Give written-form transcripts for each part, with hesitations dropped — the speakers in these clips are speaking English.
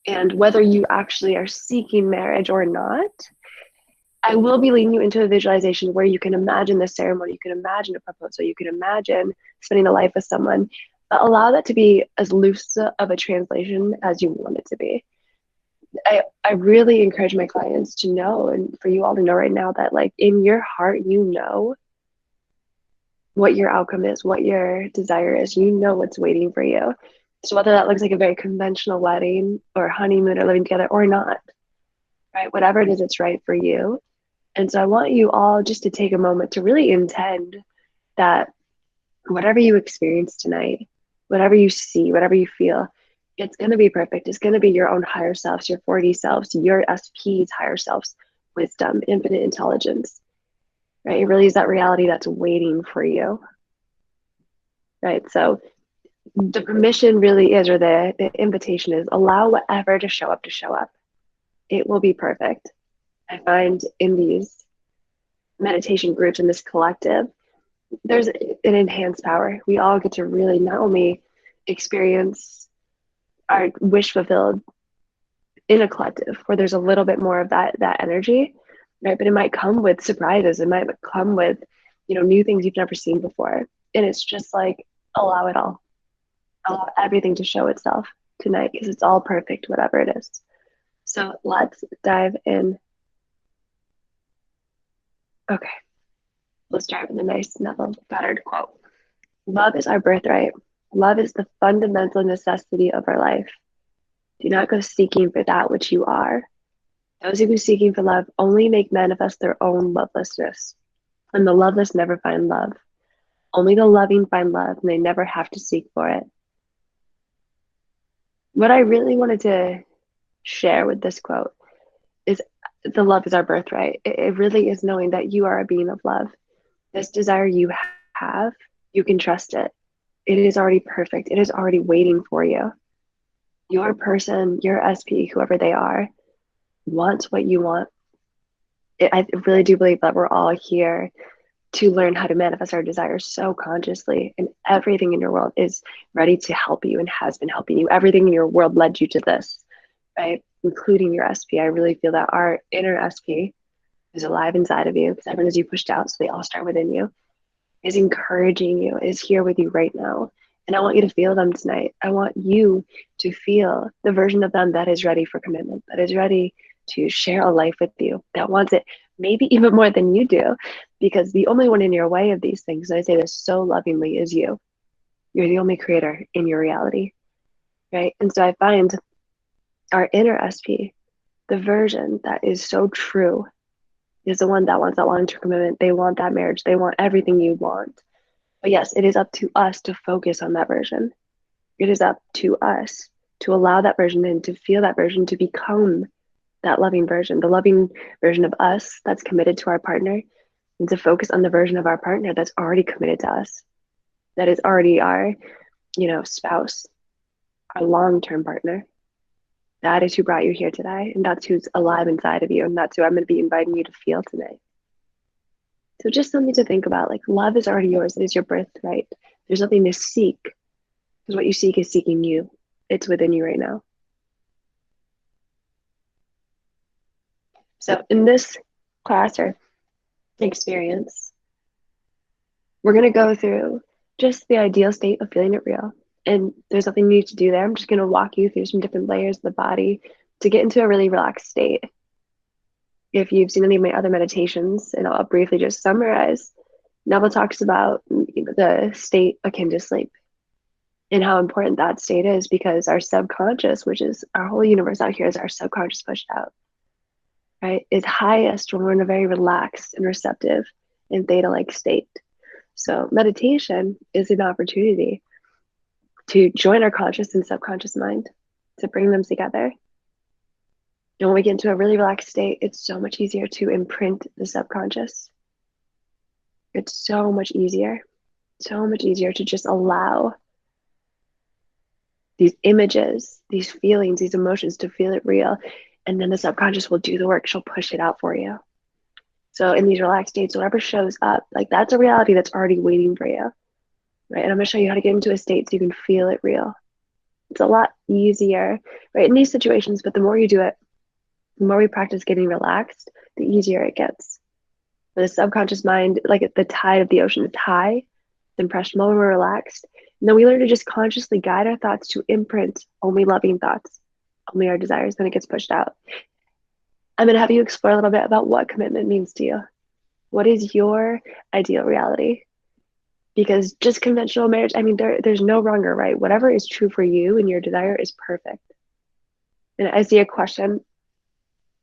And whether you actually are seeking marriage or not, I will be leading you into a visualization where you can imagine the ceremony, you can imagine a proposal, you can imagine spending a life with someone, but allow that to be as loose of a translation as you want it to be. I really encourage my clients to know, and for you all to know right now, that like in your heart, you know what your outcome is, what your desire is, you know what's waiting for you. So whether that looks like a very conventional wedding or honeymoon or living together or not, right? Whatever it is, it's right for you. And so I want you all just to take a moment to really intend that whatever you experience tonight, whatever you see, whatever you feel, it's going to be perfect. It's going to be your own higher selves, your 4D selves, your SP's higher selves, wisdom, infinite intelligence, right? It really is that reality that's waiting for you, right? So the permission really is, or the invitation is, allow whatever to show up to show up. It will be perfect. I find in these meditation groups, in this collective, there's an enhanced power. We all get to really not only experience our wish fulfilled in a collective where there's a little bit more of that energy, right? But it might come with surprises. It might come with, new things you've never seen before. And it's just like, allow it all. Allow everything to show itself tonight because it's all perfect, whatever it is. So let's dive in. Okay. Let's start with a nice Neville Goddard quote. Love is our birthright. Love is the fundamental necessity of our life. Do not go seeking for that which you are. Those who go seeking for love only make manifest their own lovelessness. And the loveless never find love. Only the loving find love, and they never have to seek for it. What I really wanted to share with this quote is the love is our birthright. It really is knowing that you are a being of love. This desire you have, you can trust it. It is already perfect. It is already waiting for you. Your person, your SP, whoever they are, wants what you want. I really do believe that we're all here to learn how to manifest our desires so consciously, and everything in your world is ready to help you and has been helping you. Everything in your world led you to this, right? Including your SP. I really feel that our inner SP is alive inside of you because everyone is you pushed out, so they all start within you, is encouraging you, is here with you right now. And I want you to feel them tonight. I want you to feel the version of them that is ready for commitment, that is ready to share a life with you, that wants it maybe even more than you do, because the only one in your way of these things, and I say this so lovingly, is you. You're the only creator in your reality, right? And so I find our inner SP, the version that is so true, is the one that wants that long-term commitment. They want that marriage. They want everything you want. But yes, it is up to us to focus on that version. It is up to us to allow that version and to feel that version, to become that loving version, the loving version of us that's committed to our partner, and to focus on the version of our partner that's already committed to us, that is already our, spouse, our long-term partner. That is who brought you here today, and that's who's alive inside of you, and that's who I'm going to be inviting you to feel tonight. So just something to think about, like love is already yours. It is your birthright. There's nothing to seek, because what you seek is seeking you. It's within you right now. So in this class or experience, we're going to go through just the ideal state of feeling it real. And there's nothing you need to do there. I'm just going to walk you through some different layers of the body to get into a really relaxed state. If you've seen any of my other meditations, and I'll briefly just summarize, Neville talks about the state akin to sleep and how important that state is, because our subconscious, which is our whole universe out here, is our subconscious pushed out, right, is highest when we're in a very relaxed and receptive and theta-like state. So meditation is an opportunity to join our conscious and subconscious mind, to bring them together. And when we get into a really relaxed state, it's so much easier to imprint the subconscious. It's so much easier to just allow these images, these feelings, these emotions to feel it real. And then the subconscious will do the work. She'll push it out for you. So in these relaxed states, whatever shows up, like that's a reality that's already waiting for you, right? And I'm going to show you how to get into a state so you can feel it real. It's a lot easier, right, in these situations, but the more you do it, the more we practice getting relaxed, the easier it gets. For the subconscious mind, like at the tide of the ocean, it's high, it's impressionable when we're relaxed. And then we learn to just consciously guide our thoughts to imprint only loving thoughts, only our desires, then it gets pushed out. I'm going to have you explore a little bit about what commitment means to you. What is your ideal reality? Because just conventional marriage, I mean, there's no wrong or right. Whatever is true for you and your desire is perfect. And I see a question.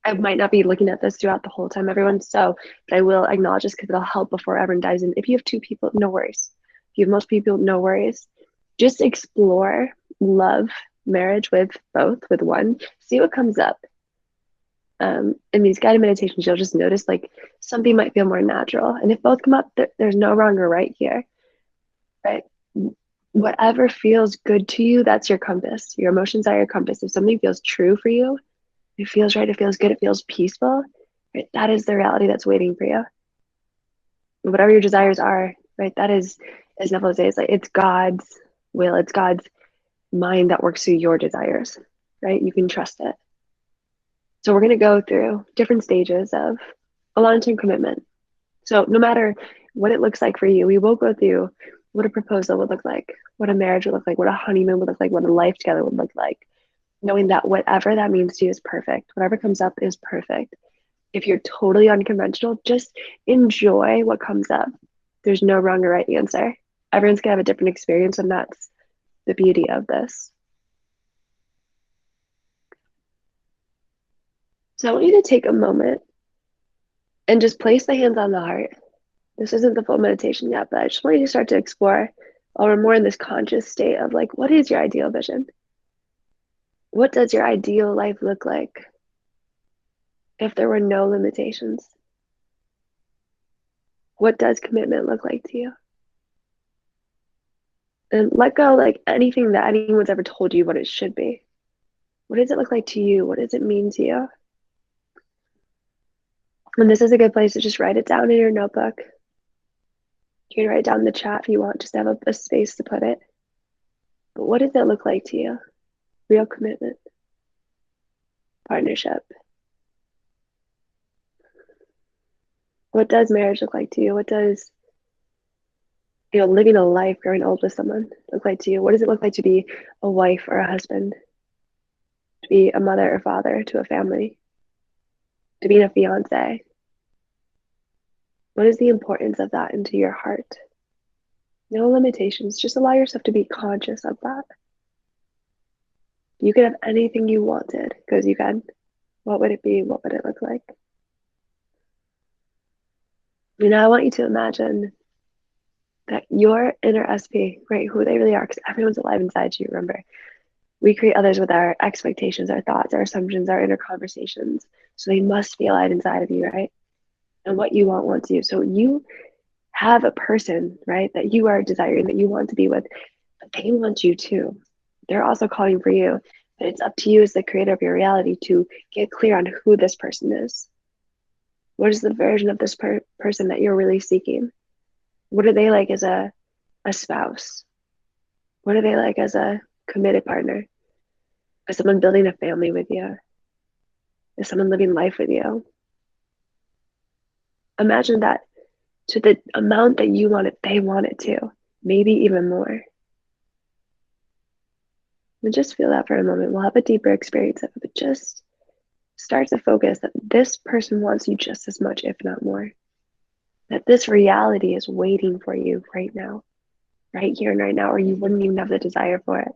I might not be looking at this throughout the whole time, everyone. So, but I will acknowledge this because it'll help before everyone dives in. If you have two people, no worries. If you have most people, no worries. Just explore love, marriage with both, with one. See what comes up. In these guided meditations, you'll just notice like something might feel more natural. And if both come up, there's no wrong or right here, right? Whatever feels good to you, that's your compass. Your emotions are your compass. If something feels true for you, it feels right, it feels good, it feels peaceful, right? That is the reality that's waiting for you. Whatever your desires are, right? That is, as Neville says, like it's God's will, it's God's mind that works through your desires, right? You can trust it. So we're going to go through different stages of a long-term commitment. So no matter what it looks like for you, we will go through what a proposal would look like, what a marriage would look like, what a honeymoon would look like, what a life together would look like, knowing that whatever that means to you is perfect. Whatever comes up is perfect. If you're totally unconventional, just enjoy what comes up. There's no wrong or right answer. Everyone's going to have a different experience, and that's the beauty of this. So I want you to take a moment and just place the hands on the heart. This isn't the full meditation yet, but I just want you to start to explore while we're more in this conscious state of like, what is your ideal vision? What does your ideal life look like if there were no limitations? What does commitment look like to you? And let go like anything that anyone's ever told you what it should be. What does it look like to you? What does it mean to you? And this is a good place to just write it down in your notebook. You can write it down in the chat if you want, just to have a space to put it. But what does it look like to you? Real commitment, partnership. What does marriage look like to you? What does, living a life, growing old with someone look like to you? What does it look like to be a wife or a husband? To be a mother or father to a family? To be a fiance? What is the importance of that into your heart? No limitations. Just allow yourself to be conscious of that. You could have anything you wanted because you can. What would it be? What would it look like? I want you to imagine that your inner SP, right, who they really are, because everyone's alive inside you, remember. We create others with our expectations, our thoughts, our assumptions, our inner conversations. So they must be alive inside of you, right? And what you want wants you. So you have a person, right, that you are desiring, that you want to be with, but they want you too. They're also calling for you. But it's up to you as the creator of your reality to get clear on who this person is. What is the version of this person that you're really seeking? What are they like as a spouse? What are they like as a committed partner? As someone building a family with you? As someone living life with you? Imagine that to the amount that you want it, they want it too. Maybe even more. And just feel that for a moment. We'll have a deeper experience of it, but just start to focus that this person wants you just as much, if not more. That this reality is waiting for you right now, right here and right now, or you wouldn't even have the desire for it.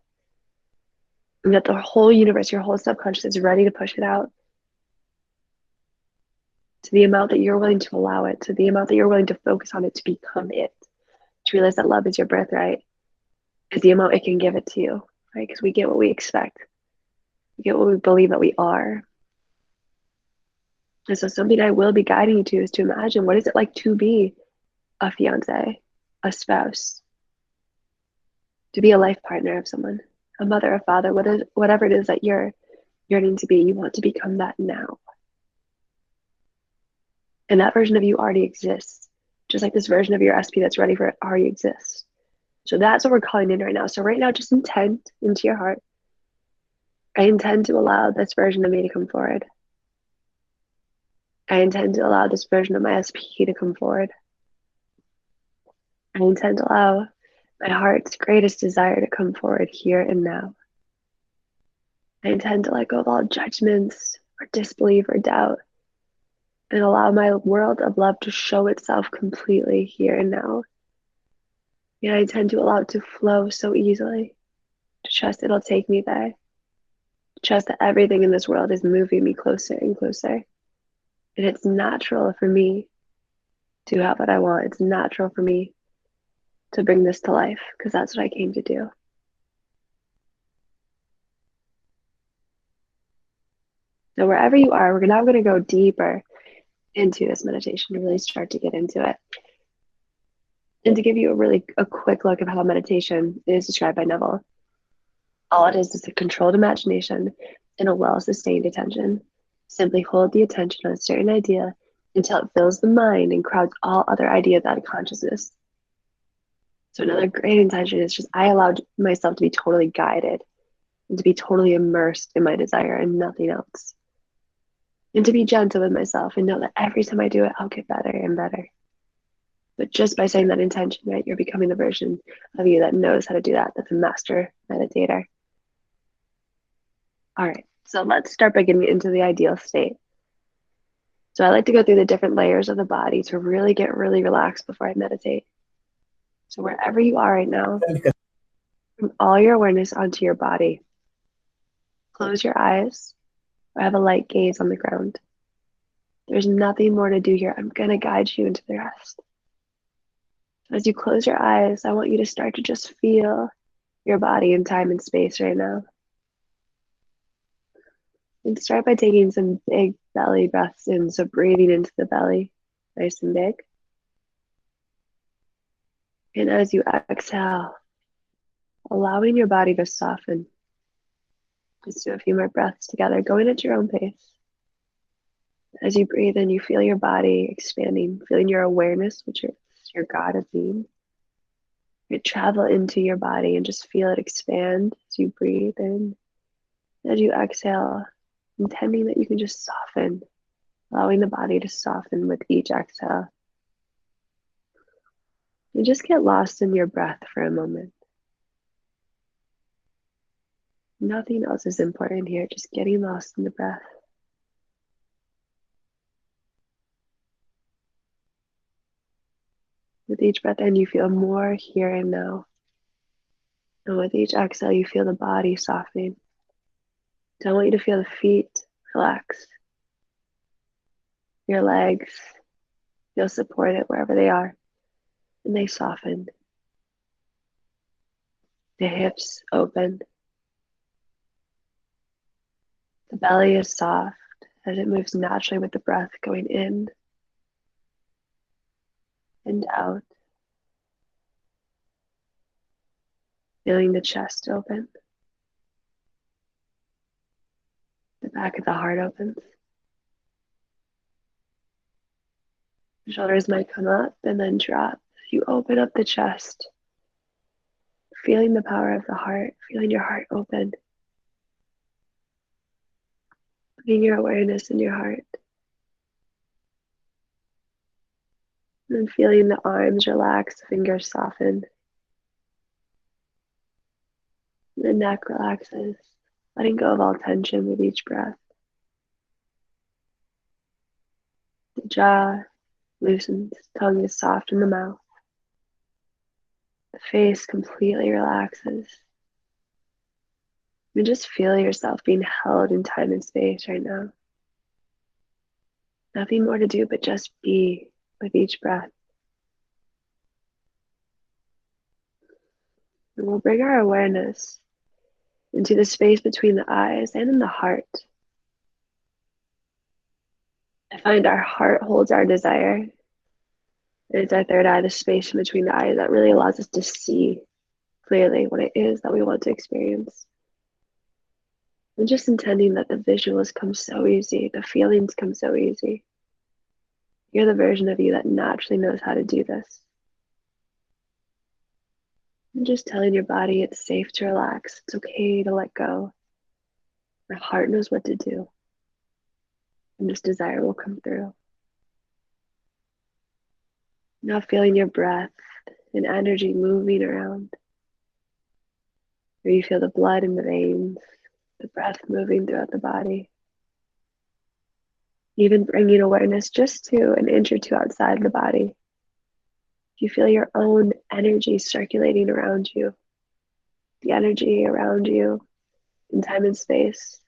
And that the whole universe, your whole subconscious is ready to push it out to the amount that you're willing to allow it, to the amount that you're willing to focus on it to become it. To realize that love is your birthright is the amount it can give it to you, right? Because we get what we expect. We get what we believe that we are. And so something I will be guiding you to is to imagine, what is it like to be a fiance, a spouse, to be a life partner of someone, a mother, a father, whatever it is that you're yearning to be. You want to become that now. And that version of you already exists. Just like this version of your SP that's ready for it already exists. So that's what we're calling in right now. So right now, just intent into your heart. I intend to allow this version of me to come forward. I intend to allow this version of my SP to come forward. I intend to allow my heart's greatest desire to come forward here and now. I intend to let go of all judgments or disbelief or doubt and allow my world of love to show itself completely here and now. And I intend to allow it to flow so easily, to trust it'll take me there, to trust that everything in this world is moving me closer and closer. And it's natural for me to have what I want. It's natural for me to bring this to life because that's what I came to do. So wherever you are, we're now going to go deeper into this meditation to really start to get into it. And to give you a quick look of how meditation is described by Neville, all it is a controlled imagination and a well-sustained attention. Simply hold the attention on a certain idea until it fills the mind and crowds all other ideas out of consciousness. So another great intention is just I allowed myself to be totally guided and to be totally immersed in my desire and nothing else. And to be gentle with myself and know that every time I do it, I'll get better and better. But just by saying that intention, right, you're becoming the version of you that knows how to do that, that's a master meditator. All right, so let's start by getting into the ideal state. So I like to go through the different layers of the body to really get really relaxed before I meditate. So wherever you are right now, bring all your awareness onto your body. Close your eyes or have a light gaze on the ground. There's nothing more to do here. I'm going to guide you into the rest. As you close your eyes, I want you to start to just feel your body in time and space right now. And start by taking some big belly breaths in, so breathing into the belly, nice and big. And as you exhale, allowing your body to soften. Just do a few more breaths together, going at your own pace. As you breathe in, you feel your body expanding, feeling your awareness, which is your God of being. You travel into your body and just feel it expand as you breathe in. As you exhale, intending that you can just soften, allowing the body to soften with each exhale. And just get lost in your breath for a moment. Nothing else is important here, just getting lost in the breath. With each breath in, you feel more here and now. And with each exhale, you feel the body softening. So I want you to feel the feet relax. Your legs feel supported wherever they are. And they soften. The hips open. The belly is soft as it moves naturally with the breath going in and out. Feeling the chest open. The back of the heart opens. The shoulders might come up and then drop. You open up the chest, feeling the power of the heart, feeling your heart open. Putting your awareness in your heart. And then feeling the arms relax, the fingers soften. The neck relaxes, letting go of all tension with each breath. The jaw loosens, tongue is soft in the mouth. The face completely relaxes. And just feel yourself being held in time and space right now. Nothing more to do but just be with each breath. And we'll bring our awareness into the space between the eyes and in the heart. I find our heart holds our desire. And it's our third eye, the space in between the eyes that really allows us to see clearly what it is that we want to experience. And just intending that the visuals come so easy, the feelings come so easy. You're the version of you that naturally knows how to do this. And just telling your body it's safe to relax, it's okay to let go. Our heart knows what to do, and this desire will come through. Now feeling your breath and energy moving around, where you feel the blood in the veins, the breath moving throughout the body. Even bringing awareness just to an inch or two outside the body. You feel your own energy circulating around you, the energy around you in time and space,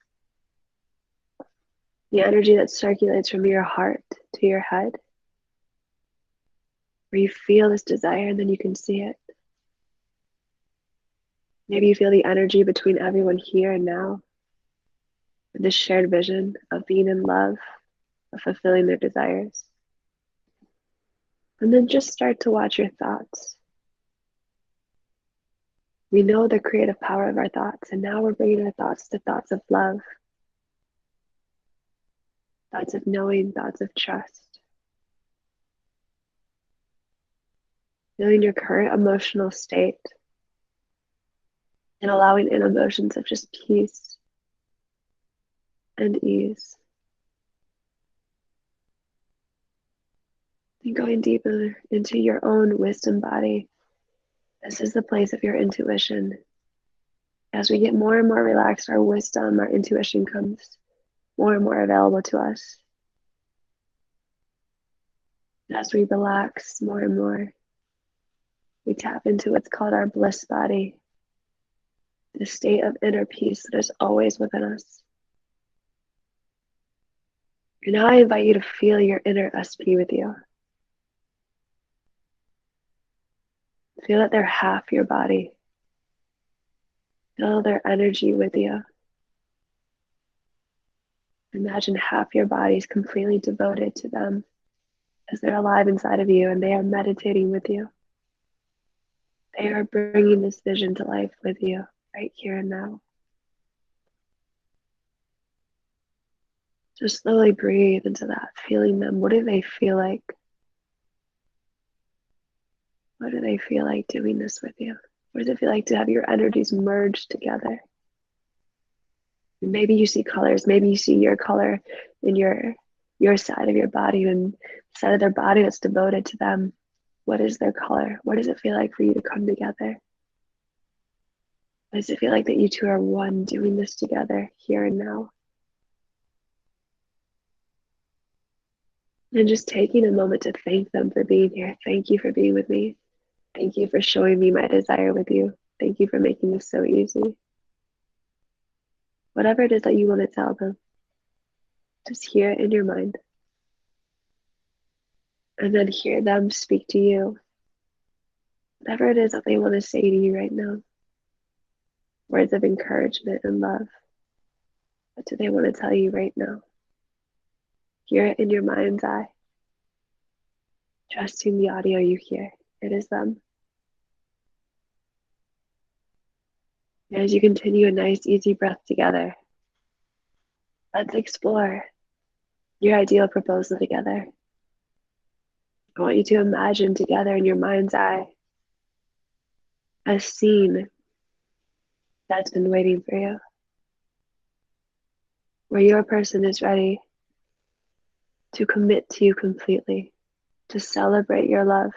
the energy that circulates from your heart to your head, where you feel this desire and then you can see it. Maybe you feel the energy between everyone here and now, this shared vision of being in love, of fulfilling their desires. And then just start to watch your thoughts. We know the creative power of our thoughts, and now we're bringing our thoughts to thoughts of love, thoughts of knowing, thoughts of trust. Feeling your current emotional state and allowing in emotions of just peace and ease. And going deeper into your own wisdom body. This is the place of your intuition. As we get more and more relaxed, our wisdom, our intuition comes more and more available to us. As we relax more and more, we tap into what's called our bliss body, the state of inner peace that is always within us. And now I invite you to feel your inner SP with you. Feel that they're half your body. Feel their energy with you. Imagine half your body is completely devoted to them as they're alive inside of you and they are meditating with you. They are bringing this vision to life with you right here and now. Just slowly breathe into that, feeling them. What do they feel like? What do they feel like doing this with you? What does it feel like to have your energies merged together? Maybe you see colors. Maybe you see your color in your side of your body and the side of their body that's devoted to them. What is their color? What does it feel like for you to come together? What does it feel like that you two are one doing this together here and now? And just taking a moment to thank them for being here. Thank you for being with me. Thank you for showing me my desire with you. Thank you for making this so easy. Whatever it is that you want to tell them, just hear it in your mind. And then hear them speak to you. Whatever it is that they want to say to you right now. Words of encouragement and love. What do they want to tell you right now? Hear it in your mind's eye. Trusting the audio you hear. It is them. As you continue a nice, easy breath together, let's explore your ideal proposal together. I want you to imagine together in your mind's eye a scene that's been waiting for you, where your person is ready to commit to you completely, to celebrate your love.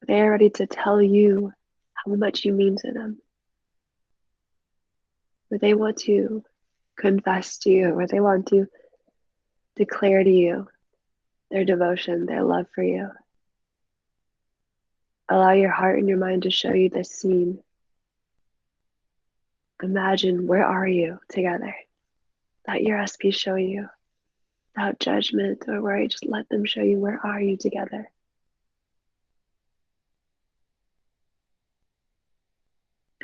They are ready to tell you how much you mean to them. Where they want to confess to you, where they want to declare to you their devotion, their love for you. Allow your heart and your mind to show you this scene. Imagine, where are you together? Let your SP show you, without judgment or worry. Just let them show you, where are you together?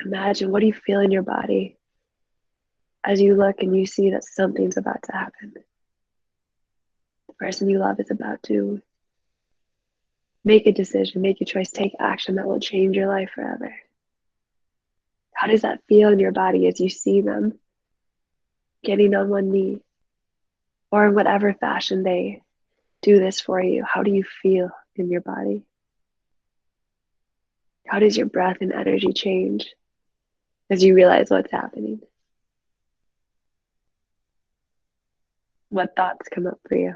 Imagine, what do you feel in your body as you look and you see that something's about to happen? The person you love is about to make a decision, make a choice, take action that will change your life forever. How does that feel in your body as you see them getting on one knee, or in whatever fashion they do this for you? How do you feel in your body? How does your breath and energy change as you realize what's happening? What thoughts come up for you?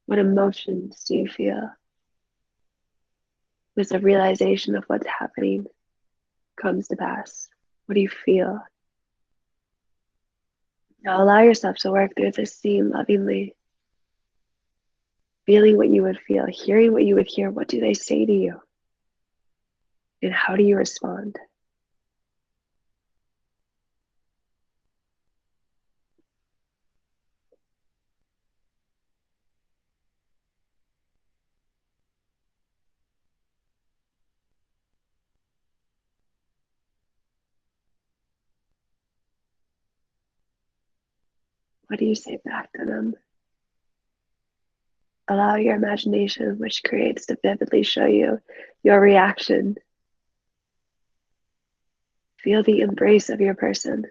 What emotions do you feel as the realization of what's happening comes to pass? What do you feel? Now allow yourself to work through this scene lovingly, feeling what you would feel, hearing what you would hear. What do they say to you? And how do you respond? What do you say back to them? Allow your imagination, which creates, to vividly show you your reaction. Feel the embrace of your person.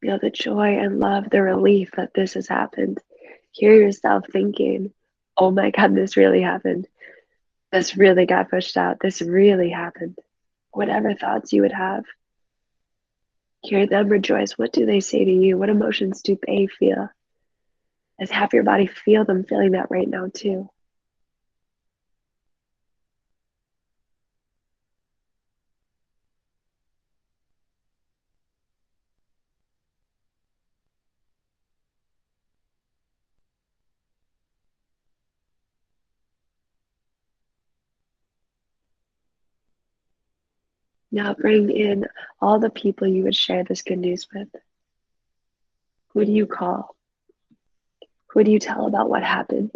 Feel the joy and love, the relief that this has happened. Hear yourself thinking, oh my God, this really happened. This really got pushed out. This really happened. Whatever thoughts you would have, hear them rejoice. What do they say to you? What emotions do they feel? As have your body feel them feeling that right now too. Now bring in all the people you would share this good news with. Who do you call? Who do you tell about what happened?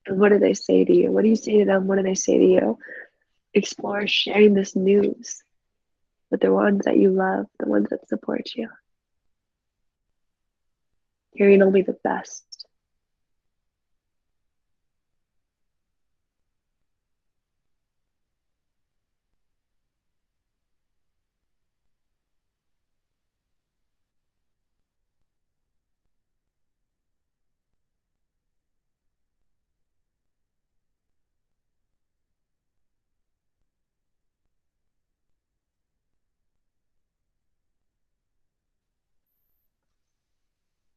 And what do they say to you? What do you say to them? What do they say to you? Explore sharing this news with the ones that you love, the ones that support you. Hearing only the best.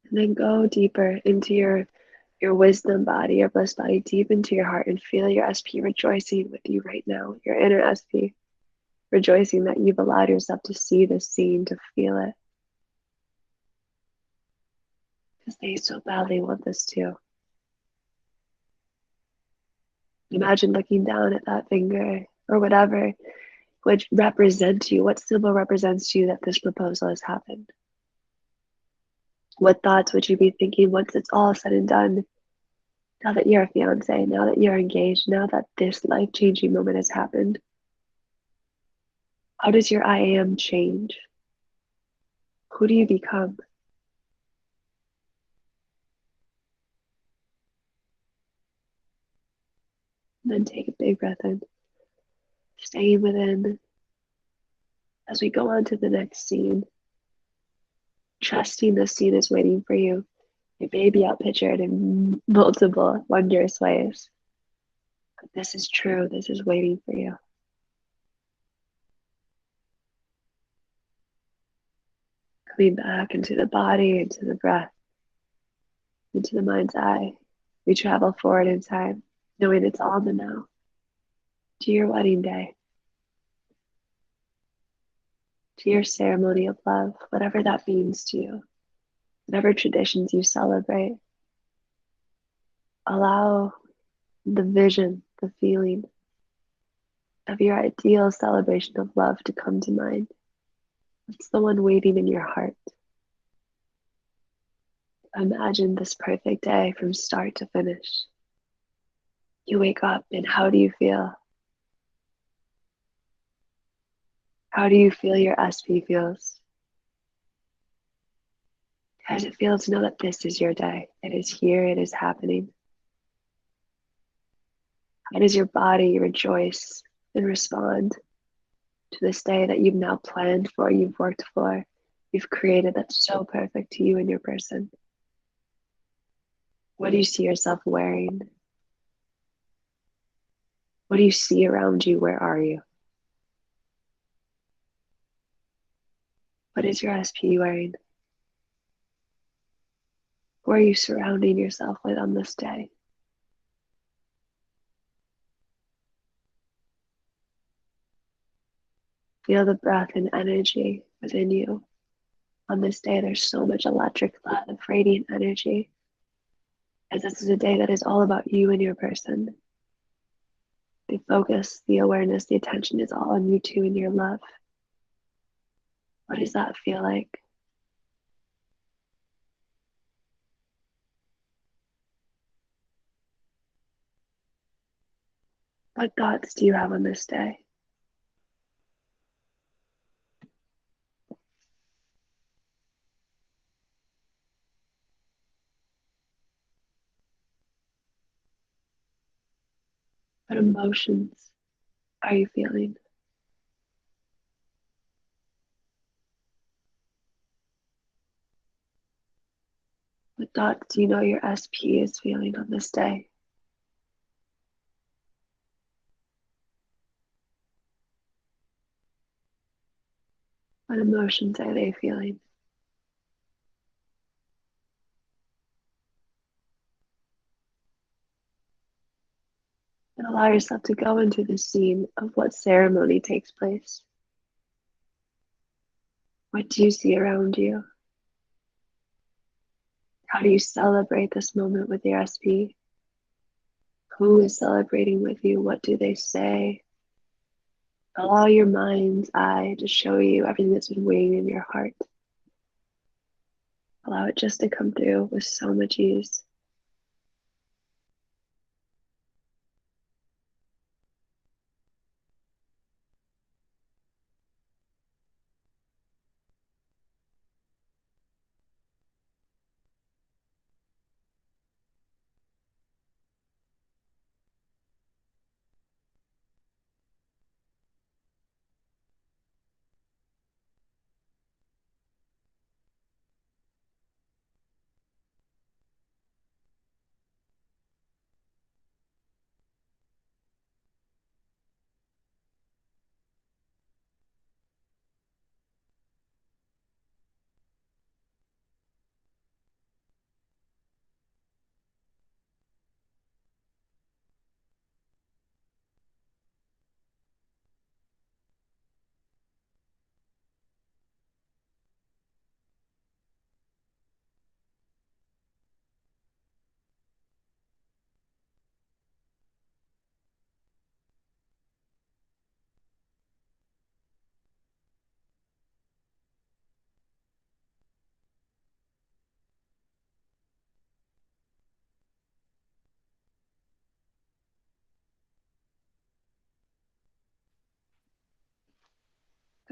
And then go deeper into your wisdom body, your bliss body, deep into your heart, and feel your SP rejoicing with you right now, your inner SP, rejoicing that you've allowed yourself to see this scene, to feel it. Because they so badly want this too. Imagine looking down at that finger or whatever, which represents you. What symbol represents to you that this proposal has happened? What thoughts would you be thinking once it's all said and done? Now that you're a fiance, now that you're engaged, now that this life-changing moment has happened, how does your I am change? Who do you become? And then take a big breath in, staying within as we go on to the next scene, trusting this scene is waiting for you. It may be outpictured in multiple wondrous ways, but this is true. This is waiting for you. Coming back into the body, into the breath, into the mind's eye. We travel forward in time, knowing it's all the now, to your wedding day, to your ceremony of love, whatever that means to you, whatever traditions you celebrate. Allow the vision, the feeling of your ideal celebration of love to come to mind. It's the one waiting in your heart. Imagine this perfect day from start to finish. You wake up and how do you feel? How do you feel your SP feels? How does it feel to know that this is your day? It is here, it is happening. How does your body rejoice and respond to this day that you've now planned for, you've worked for, you've created that's so perfect to you and your person? What do you see yourself wearing? What do you see around you? Where are you? What is your SP wearing? Who are you surrounding yourself with on this day? Feel the breath and energy within you. On this day, there's so much electric love, radiant energy, as this is a day that is all about you and your person. The focus, the awareness, the attention is all on you two and your love. What does that feel like? What thoughts do you have on this day? What emotions are you feeling? What thoughts do you know your SP is feeling on this day? What emotions are they feeling? And allow yourself to go into the scene of what ceremony takes place. What do you see around you? How do you celebrate this moment with your SP? Who is celebrating with you? What do they say? Allow your mind's eye to show you everything that's been weighing in your heart. Allow it just to come through with so much ease.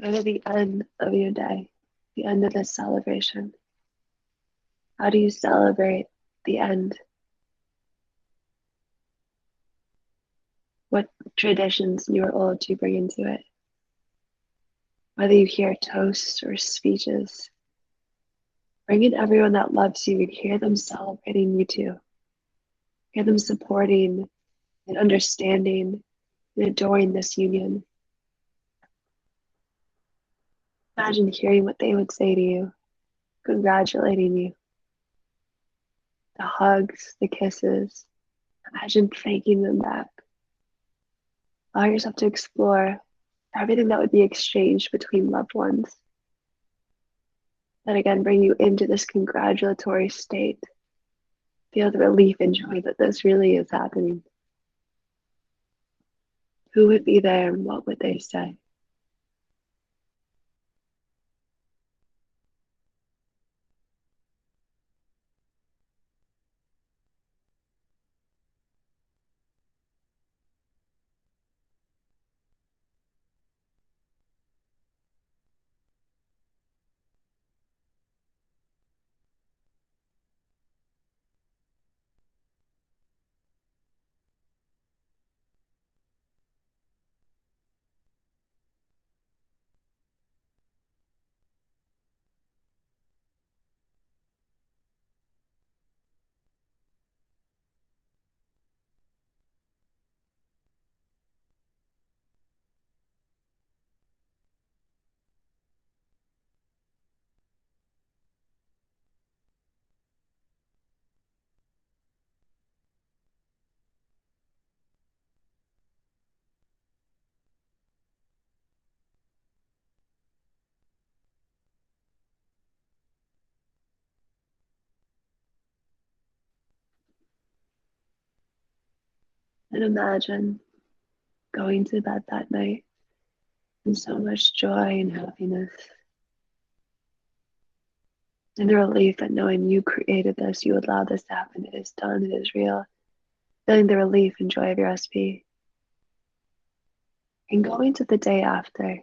Go to the end of your day, the end of this celebration. How do you celebrate the end? What traditions you are old to bring into it? Whether you hear toasts or speeches, bring in everyone that loves you and hear them celebrating you too. Hear them supporting and understanding and adoring this union. Imagine hearing what they would say to you, congratulating you, the hugs, the kisses. Imagine thanking them back. Allow yourself to explore everything that would be exchanged between loved ones. Then again, bring you into this congratulatory state. Feel the relief and joy that this really is happening. Who would be there and what would they say? And imagine going to bed that night in so much joy and happiness. And the relief that knowing you created this, you allowed this to happen, it is done, it is real. Feeling the relief and joy of your SP. And going to the day after.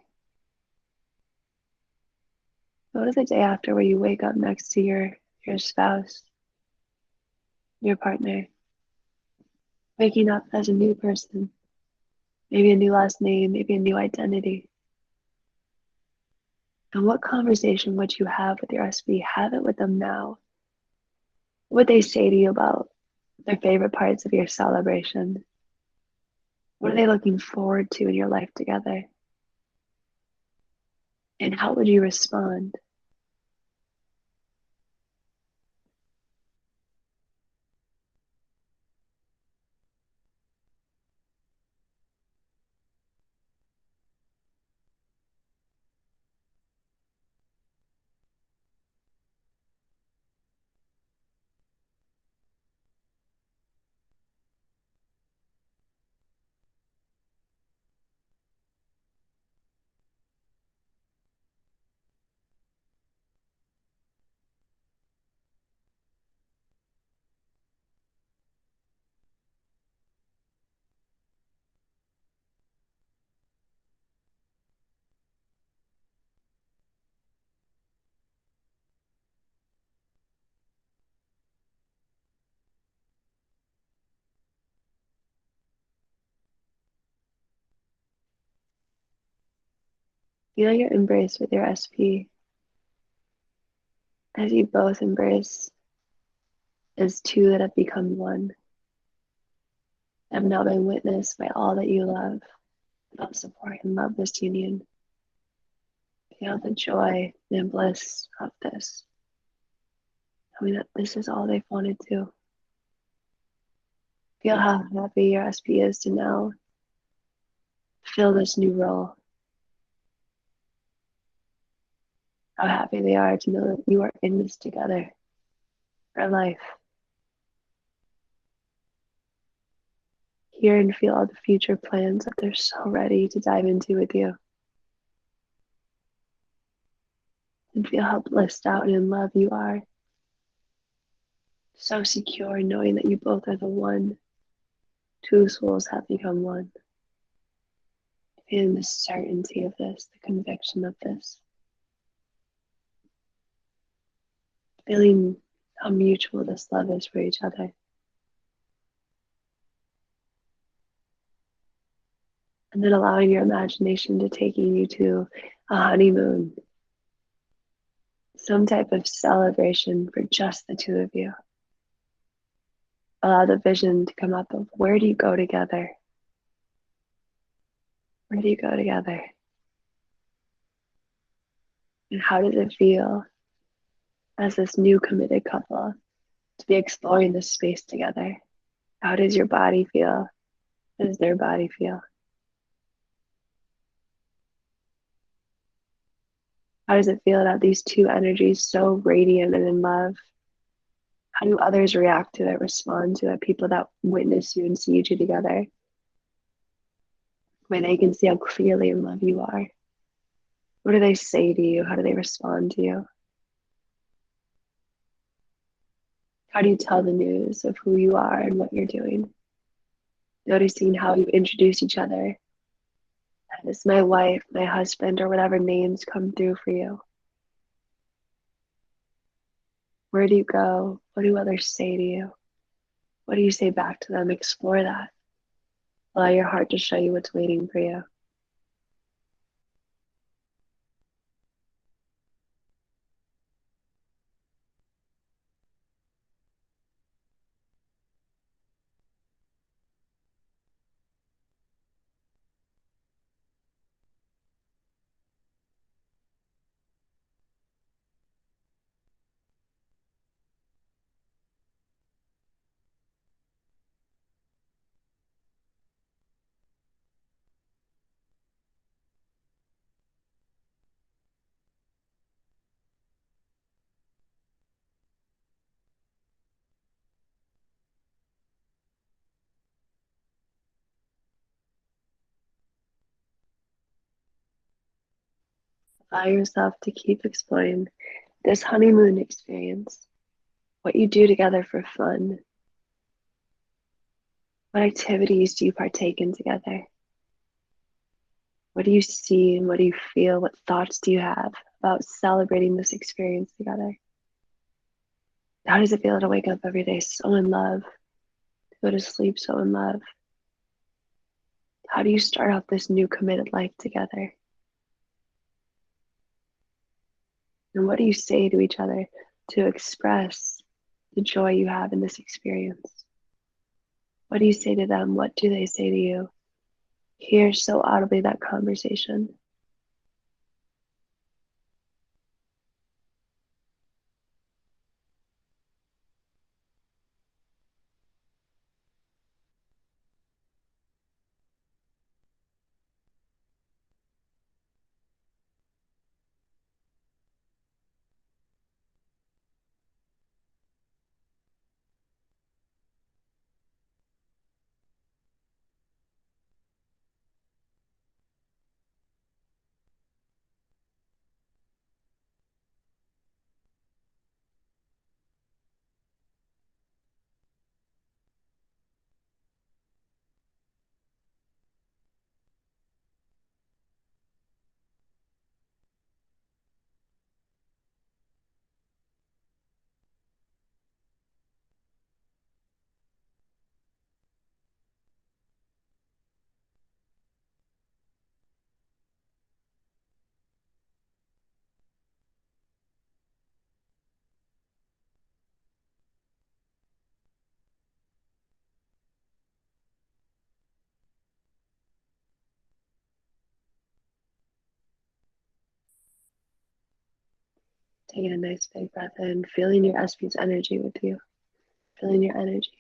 Go to the day after where you wake up next to your spouse, your partner, waking up as a new person, maybe a new last name, maybe a new identity. And what conversation would you have with your SB? Have it with them now. What would they say to you about their favorite parts of your celebration? What are they looking forward to in your life together? And how would you respond? Feel your embrace with your SP as you both embrace as two that have become one, have now been witnessed by all that you love, that support and love this union. Feel the joy and bliss of this, knowing that this is all they've wanted to. Feel how happy your SP is to now fill this new role. How happy they are to know that you are in this together for life. Hear and feel all the future plans that they're so ready to dive into with you. And feel how blissed out and in love you are. So secure knowing that you both are the one. Two souls have become one. Feeling the certainty of this, the conviction of this. Feeling how mutual this love is for each other. And then allowing your imagination to taking you to a honeymoon. Some type of celebration for just the two of you. Allow the vision to come up of where do you go together? Where do you go together? And how does it feel as this new committed couple to be exploring this space together? How does your body feel? How does their body feel? How does it feel to have these two energies so radiant and in love? How do others react to it, respond to it? People that witness you and see you two together, where they can see how clearly in love you are. What do they say to you? How do they respond to you? How do you tell the news of who you are and what you're doing? Noticing how you introduce each other as my wife, my husband, or whatever names come through for you. Where do you go? What do others say to you? What do you say back to them? Explore that. Allow your heart to show you what's waiting for you. Allow yourself to keep exploring this honeymoon experience, what you do together for fun, what activities do you partake in together, what do you see and what do you feel, what thoughts do you have about celebrating this experience together? How does it feel to wake up every day so in love, to go to sleep so in love? How do you start out this new committed life together? And what do you say to each other to express the joy you have in this experience? What do you say to them? What do they say to you? Hear so audibly that conversation. Taking a nice big breath in, feeling your SP's energy with you, feeling your energy.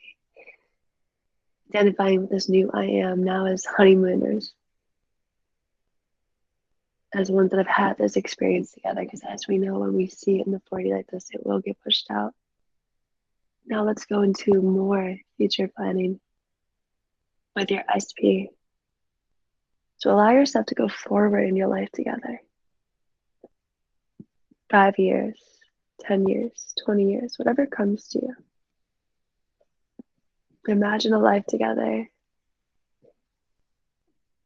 Identifying with this new I am now as honeymooners, as ones that have had this experience together, because as we know, when we see it in the 40 like this, it will get pushed out. Now let's go into more future planning with your SP. So allow yourself to go forward in your life together. 5 years, 10 years, 20 years, whatever comes to you. Imagine a life together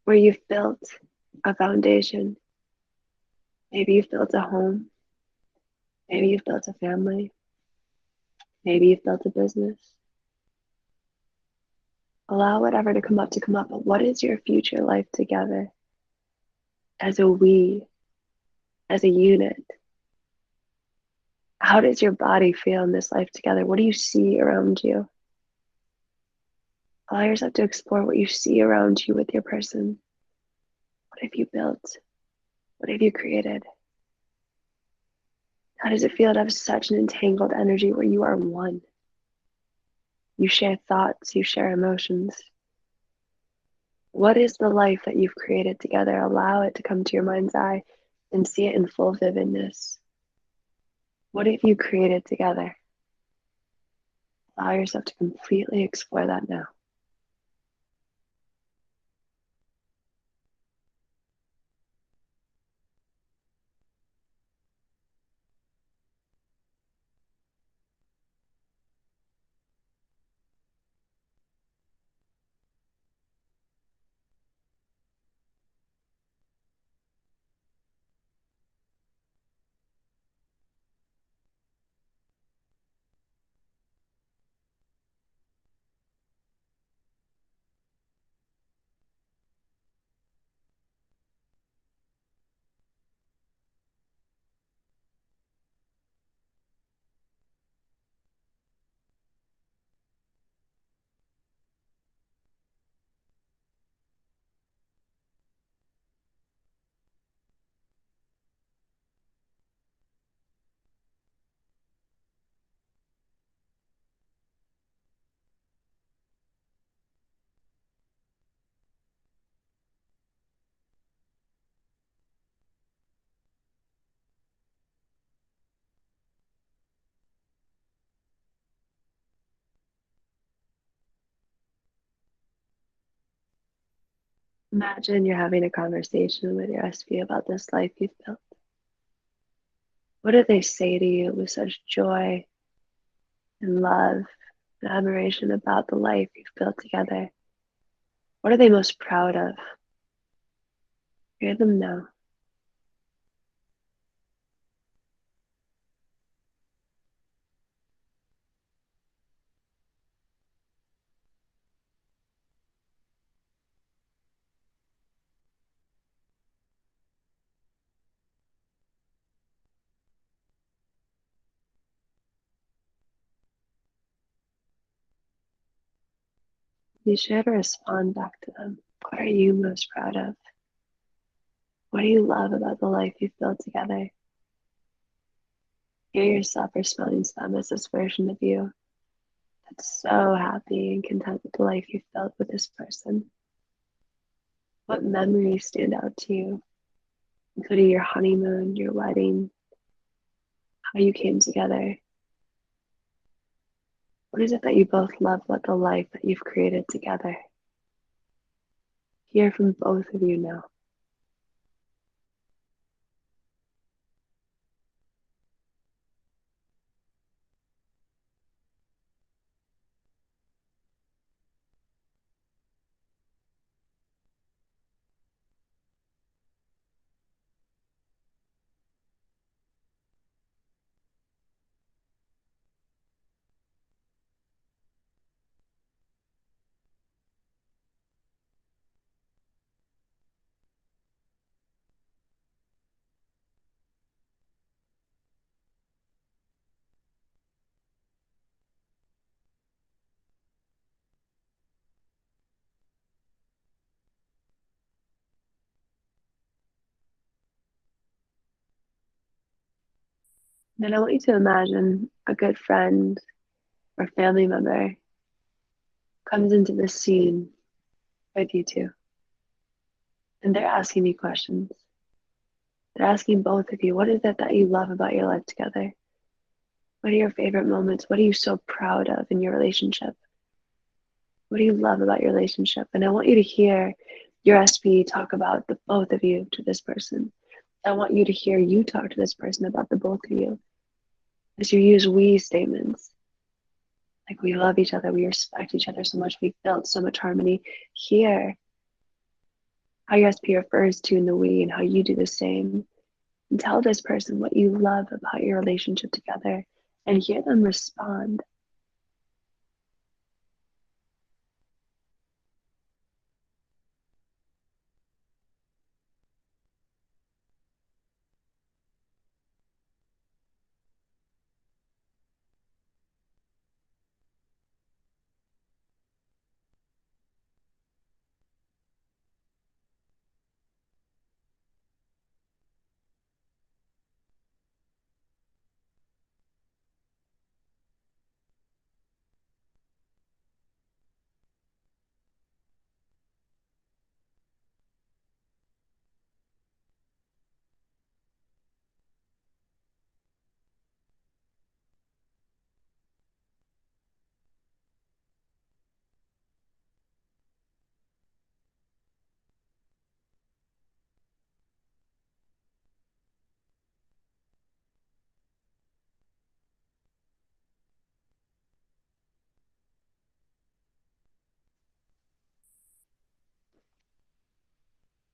where you've built a foundation. Maybe you've built a home. Maybe you've built a family. Maybe you've built a business. Allow whatever to come up, but what is your future life together as a we, as a unit? How does your body feel in this life together? What do you see around you? Allow yourself to explore what you see around you with your person. What have you built? What have you created? How does it feel to have such an entangled energy where you are one? You share thoughts, you share emotions. What is the life that you've created together? Allow it to come to your mind's eye and see it in full vividness. What have you created together? Allow yourself to completely explore that now. Imagine you're having a conversation with your SP about this life you've built. What do they say to you with such joy and love and admiration about the life you've built together? What are they most proud of? Hear them now. Be sure to respond back to them. What are you most proud of? What do you love about the life you've built together? Hear yourself responding to them as this version of you that's so happy and content with the life you've built with this person. What memories stand out to you, including your honeymoon, your wedding, how you came together? What is it that you both love about the life that you've created together? Hear from both of you now. Then I want you to imagine a good friend or family member comes into this scene with you two, and they're asking you questions. They're asking both of you, what is it that you love about your life together? What are your favorite moments? What are you so proud of in your relationship? What do you love about your relationship? And I want you to hear your SP talk about the both of you to this person. I want you to hear you talk to this person about the both of you. As you use we statements, like we love each other, we respect each other so much, we've built so much harmony. Hear how your SP refers to in the we and how you do the same. And tell this person what you love about your relationship together and hear them respond.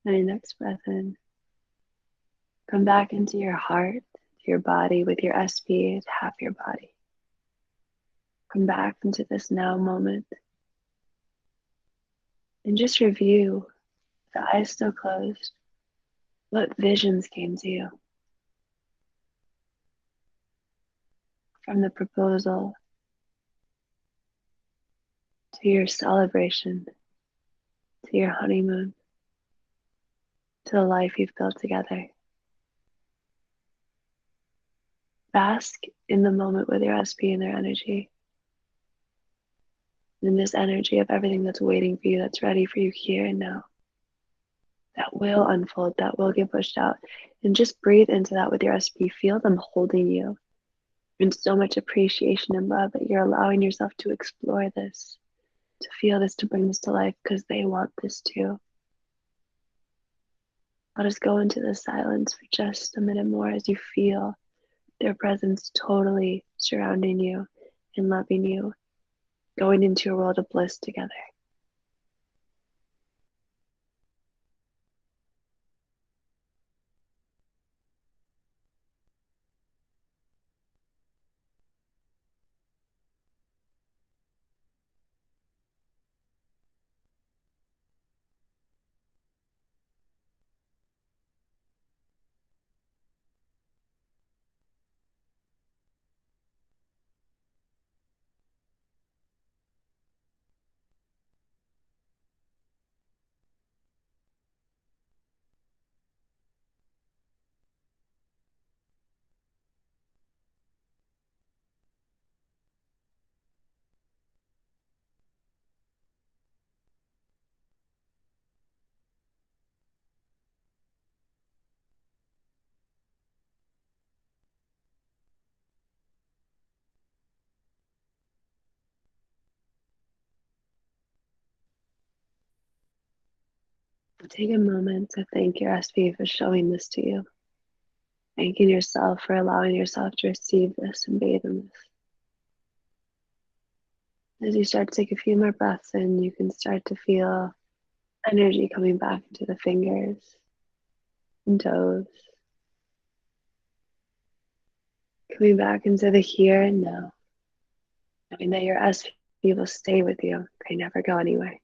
And your next breath in, come back into your heart, to your body with your SP to half your body. Come back into this now moment and just review, the eyes still closed, what visions came to you from the proposal to your celebration, to your honeymoon, to the life you've built together. Bask in the moment with your SP and their energy, in this energy of everything that's waiting for you, that's ready for you here and now, that will unfold, that will get pushed out. And just breathe into that with your SP. Feel them holding you. And so much appreciation and love that you're allowing yourself to explore this, to feel this, to bring this to life because they want this too. Let us go into the silence for just a minute more as you feel their presence totally surrounding you and loving you, going into a world of bliss together. Take a moment to thank your SP for showing this to you. Thanking yourself for allowing yourself to receive this and bathe in this. As you start to take a few more breaths in, you can start to feel energy coming back into the fingers and toes. Coming back into the here and now. Knowing that your SP will stay with you. They never go anywhere.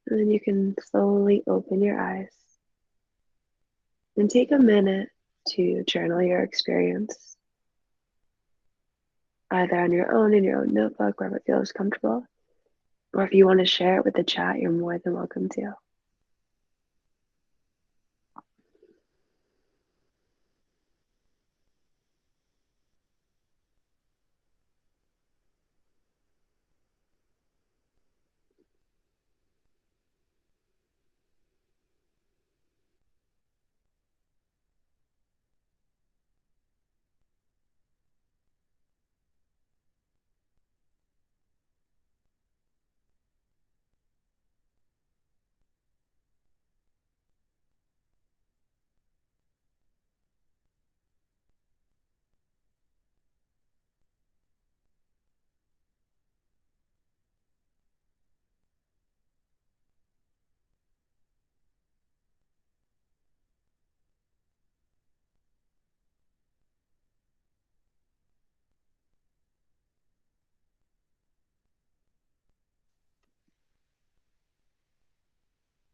And then you can slowly open your eyes and take a minute to journal your experience, either on your own in your own notebook, wherever it feels comfortable, or if you want to share it with the chat, you're more than welcome to.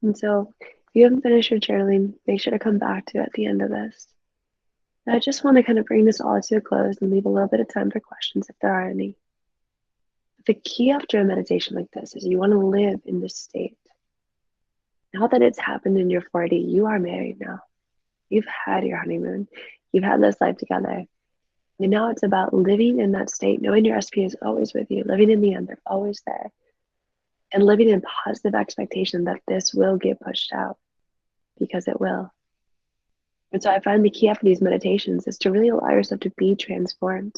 And so, if you haven't finished your journaling, make sure to come back to it at the end of this. I just want to kind of bring this all to a close and leave a little bit of time for questions if there are any. The key after a meditation like this is you want to live in this state. Now that it's happened in your 40, you are married now. You've had your honeymoon. You've had this life together. And now it's about living in that state, knowing your SP is always with you, living in the end, they're always there, and living in positive expectation that this will get pushed out because it will. And so I find the key after these meditations is to really allow yourself to be transformed.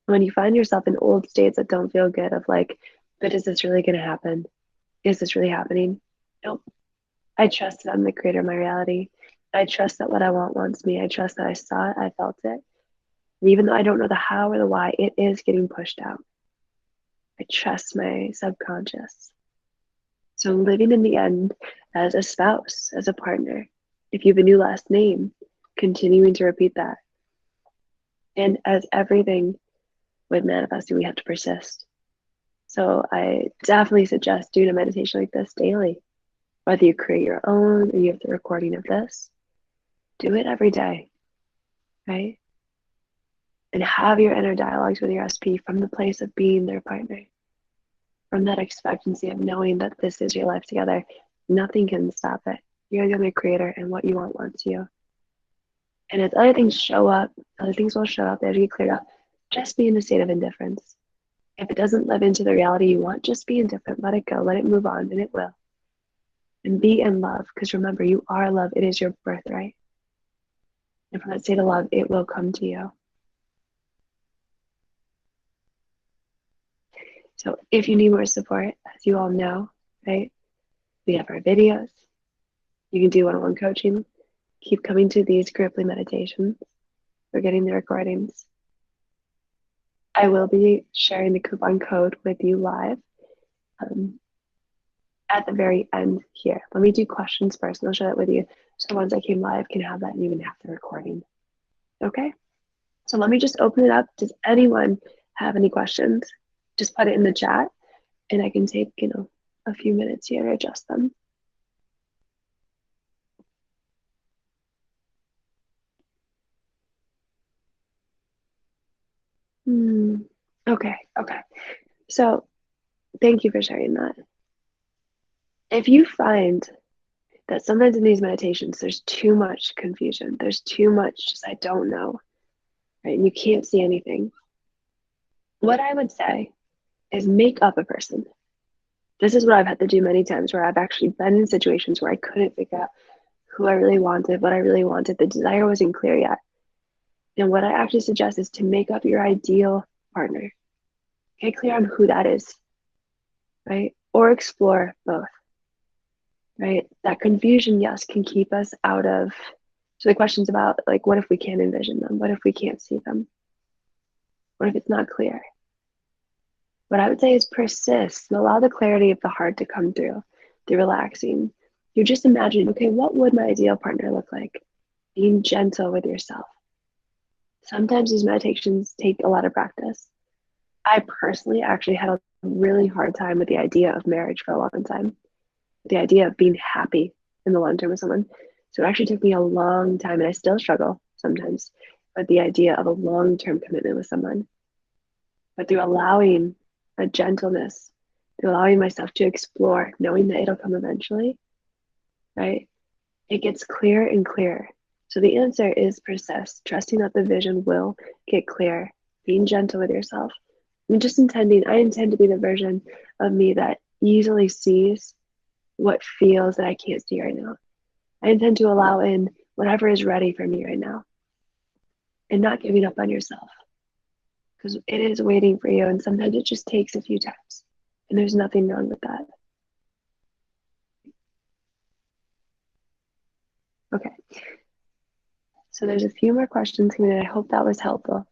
When you find yourself in old states that don't feel good, of like, but is this really going to happen? Is this really happening? Nope. I trust that I'm the creator of my reality. I trust that what I want wants me. I trust that I saw it, I felt it. And even though I don't know the how or the why, it is getting pushed out. I trust my subconscious. So living in the end as a spouse, as a partner, if you have a new last name, continuing to repeat that. And as everything with manifesting, we have to persist. So I definitely suggest doing a meditation like this daily. Whether you create your own or you have the recording of this, do it every day, right? And have your inner dialogues with your SP from the place of being their partner, from that expectancy of knowing that this is your life together. Nothing can stop it. You're the only creator, and what you want wants you. And as other things show up, other things will show up, they have to get cleared up. Just be in a state of indifference. If it doesn't live into the reality you want, just be indifferent. Let it go. Let it move on, and it will. And be in love, because remember, you are love. It is your birthright. And from that state of love, it will come to you. So if you need more support, as you all know, right, we have our videos. You can do one-on-one coaching. Keep coming to these grouply meditations. for getting the recordings. I will be sharing the coupon code with you live at the very end here. Let me do questions first, and I'll share that with you. So once I came live, can have that and even have the recording. Okay? So let me just open it up. Does anyone have any questions? Just put it in the chat, and I can take, a few minutes here to adjust them. Okay. So thank you for sharing that. If you find that sometimes in these meditations, there's too much confusion, there's too much just I don't know, right? And you can't see anything. What I would say is make up a person. This is what I've had to do many times, where I've actually been in situations where I couldn't figure out who I really wanted, what I really wanted. The desire wasn't clear yet. And what I actually suggest is to make up your ideal partner. Get clear on who that is, right? Or explore both, right? That confusion, yes, can keep us out of, so the questions about, like, what if we can't envision them? What if we can't see them? What if it's not clear? What I would say is persist and allow the clarity of the heart to come through relaxing. You just imagine, okay, what would my ideal partner look like? Being gentle with yourself. Sometimes these meditations take a lot of practice. I personally actually had a really hard time with the idea of marriage for a long time, the idea of being happy in the long term with someone. So it actually took me a long time, and I still struggle sometimes with the idea of a long-term commitment with someone. But through allowing a gentleness, through allowing myself to explore, knowing that it'll come eventually, right? It gets clearer and clearer. So the answer is persist, trusting that the vision will get clear, being gentle with yourself. And just I intend to be the version of me that easily sees what feels that I can't see right now. I intend to allow in whatever is ready for me right now, and not giving up on yourself, because it is waiting for you, and sometimes it just takes a few times, and there's nothing wrong with that. Okay. So there's a few more questions coming in. I hope that was helpful.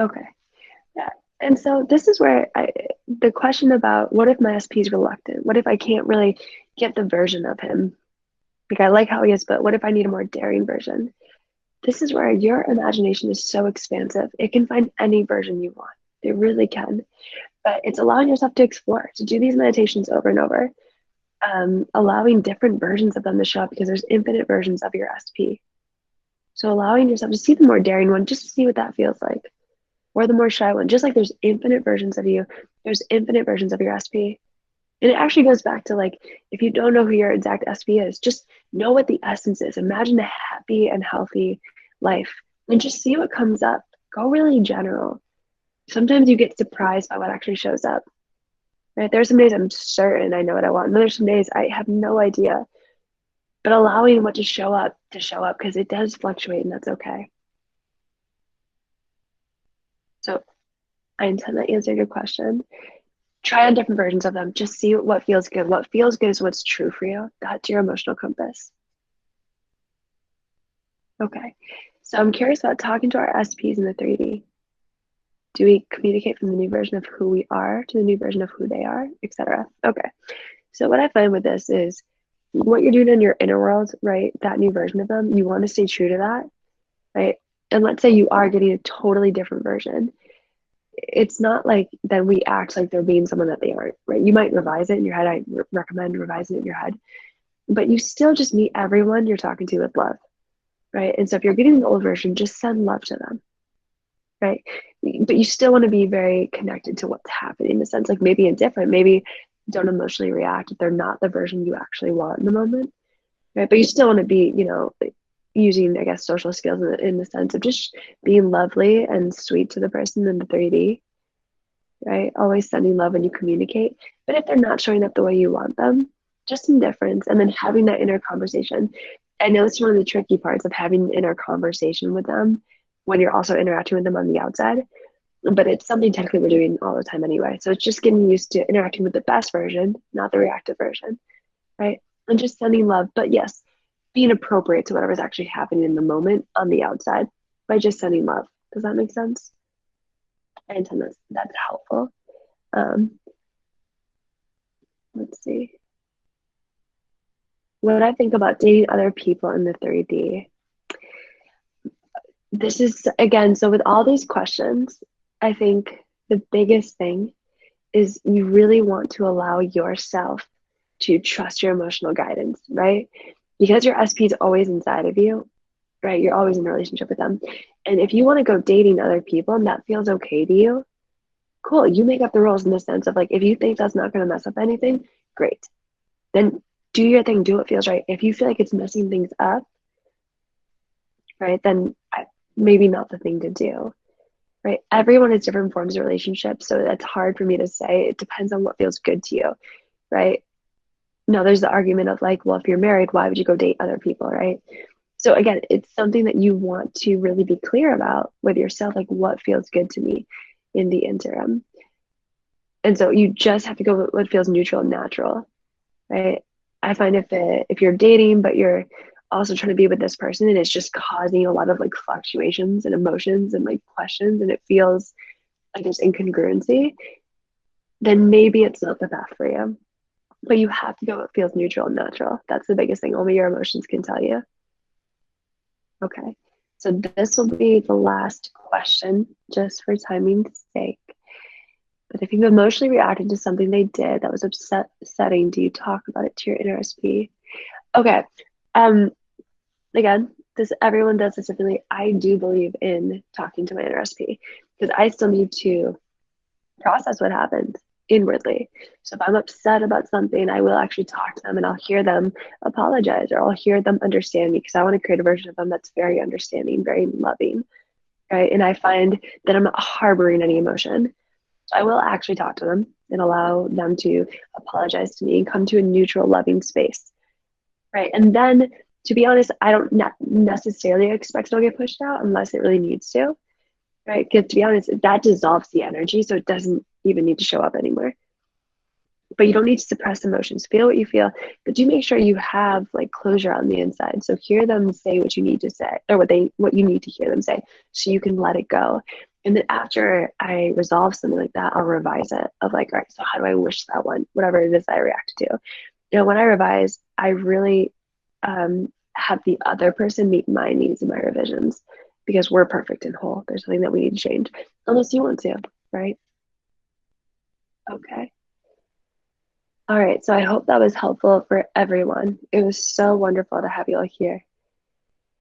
Okay. Yeah. And so this is where the question about, what if my SP is reluctant? What if I can't really get the version of him? Like, I like how he is, but what if I need a more daring version? This is where your imagination is so expansive. It can find any version you want. It really can. But it's allowing yourself to explore, to do these meditations over and over, allowing different versions of them to show up, because there's infinite versions of your SP. So allowing yourself to see the more daring one, just to see what that feels like, or the more shy one. Just like there's infinite versions of you, there's infinite versions of your SP. And it actually goes back to, like, if you don't know who your exact SP is, just know what the essence is. Imagine a happy and healthy life, and just see what comes up. Go really general. Sometimes you get surprised by what actually shows up. Right? There's some days I'm certain I know what I want, and there's some days I have no idea. But allowing what to show up, because it does fluctuate, and that's okay. So I intend that answered your question. Try on different versions of them. Just see what feels good. What feels good is what's true for you. That's your emotional compass. Okay. So I'm curious about talking to our SPs in the 3D. Do we communicate from the new version of who we are to the new version of who they are, etc.? Okay. So what I find with this is, what you're doing in your inner world, right? That new version of them, you want to stay true to that, right? And let's say you are getting a totally different version. It's not like then we act like they're being someone that they aren't, right? You might revise it in your head. I recommend revising it in your head, but you still just meet everyone you're talking to with love, right? And so if you're getting the old version, just send love to them, right? But you still want to be very connected to what's happening, in the sense, like, maybe indifferent, maybe don't emotionally react if they're not the version you actually want in the moment, right? But you still want to be, using, I guess, social skills in the sense of just being lovely and sweet to the person in the 3D, right? Always sending love when you communicate. But if they're not showing up the way you want them, just indifference, and then having that inner conversation. I know it's one of the tricky parts of having an inner conversation with them when you're also interacting with them on the outside. But it's something technically we're doing all the time anyway. So it's just getting used to interacting with the best version, not the reactive version, right? And just sending love. But yes, being appropriate to whatever's actually happening in the moment on the outside by just sending love. Does that make sense? I intend that's helpful. Um, let's see. When I think about dating other people in the 3D, this is again, so with all these questions, I think the biggest thing is you really want to allow yourself to trust your emotional guidance, right? Because your SP is always inside of you, right? You're always in a relationship with them. And if you want to go dating other people and that feels okay to you, cool. You make up the rules in the sense of like, if you think that's not going to mess up anything, great. Then do your thing, do what feels right. If you feel like it's messing things up, right, then maybe not the thing to do, right? Everyone has different forms of relationships. So that's hard for me to say. It depends on what feels good to you, right? No, there's the argument of like, well, if you're married, why would you go date other people, right? So again, it's something that you want to really be clear about with yourself, like what feels good to me in the interim. And so you just have to go with what feels neutral and natural, right? I find if you're dating, but you're also trying to be with this person and it's just causing a lot of like fluctuations and emotions and like questions and it feels like there's incongruency, then maybe it's not the path for you. But you have to go what feels neutral and natural. That's the biggest thing. Only your emotions can tell you. Okay. So this will be the last question, just for timing's sake. But if you've emotionally reacted to something they did that was upsetting, do you talk about it to your inner SP? Okay. Um, again, this everyone does this differently. I do believe in talking to my inner SP because I still need to process what happened inwardly. So if I'm upset about something, I will actually talk to them and I'll hear them apologize or I'll hear them understand me because I want to create a version of them that's very understanding, very loving, right? And I find that I'm not harboring any emotion. So I will actually talk to them and allow them to apologize to me and come to a neutral, loving space, right? And then, to be honest, I don't necessarily expect it'll get pushed out unless it really needs to, right? Because to be honest, that dissolves the energy, so it doesn't even need to show up anymore. But you don't need to suppress emotions. Feel what you feel, but do make sure you have like closure on the inside. So hear them say what you need to say, or what you need to hear them say, so you can let it go. And then after I resolve something like that, I'll revise it of like, all right, so how do I wish that one, whatever it is I reacted to. When I revise, I really have the other person meet my needs and my revisions because we're perfect and whole. There's nothing that we need to change unless you want to, right? Okay. All right. So I hope that was helpful for everyone. It was so wonderful to have you all here.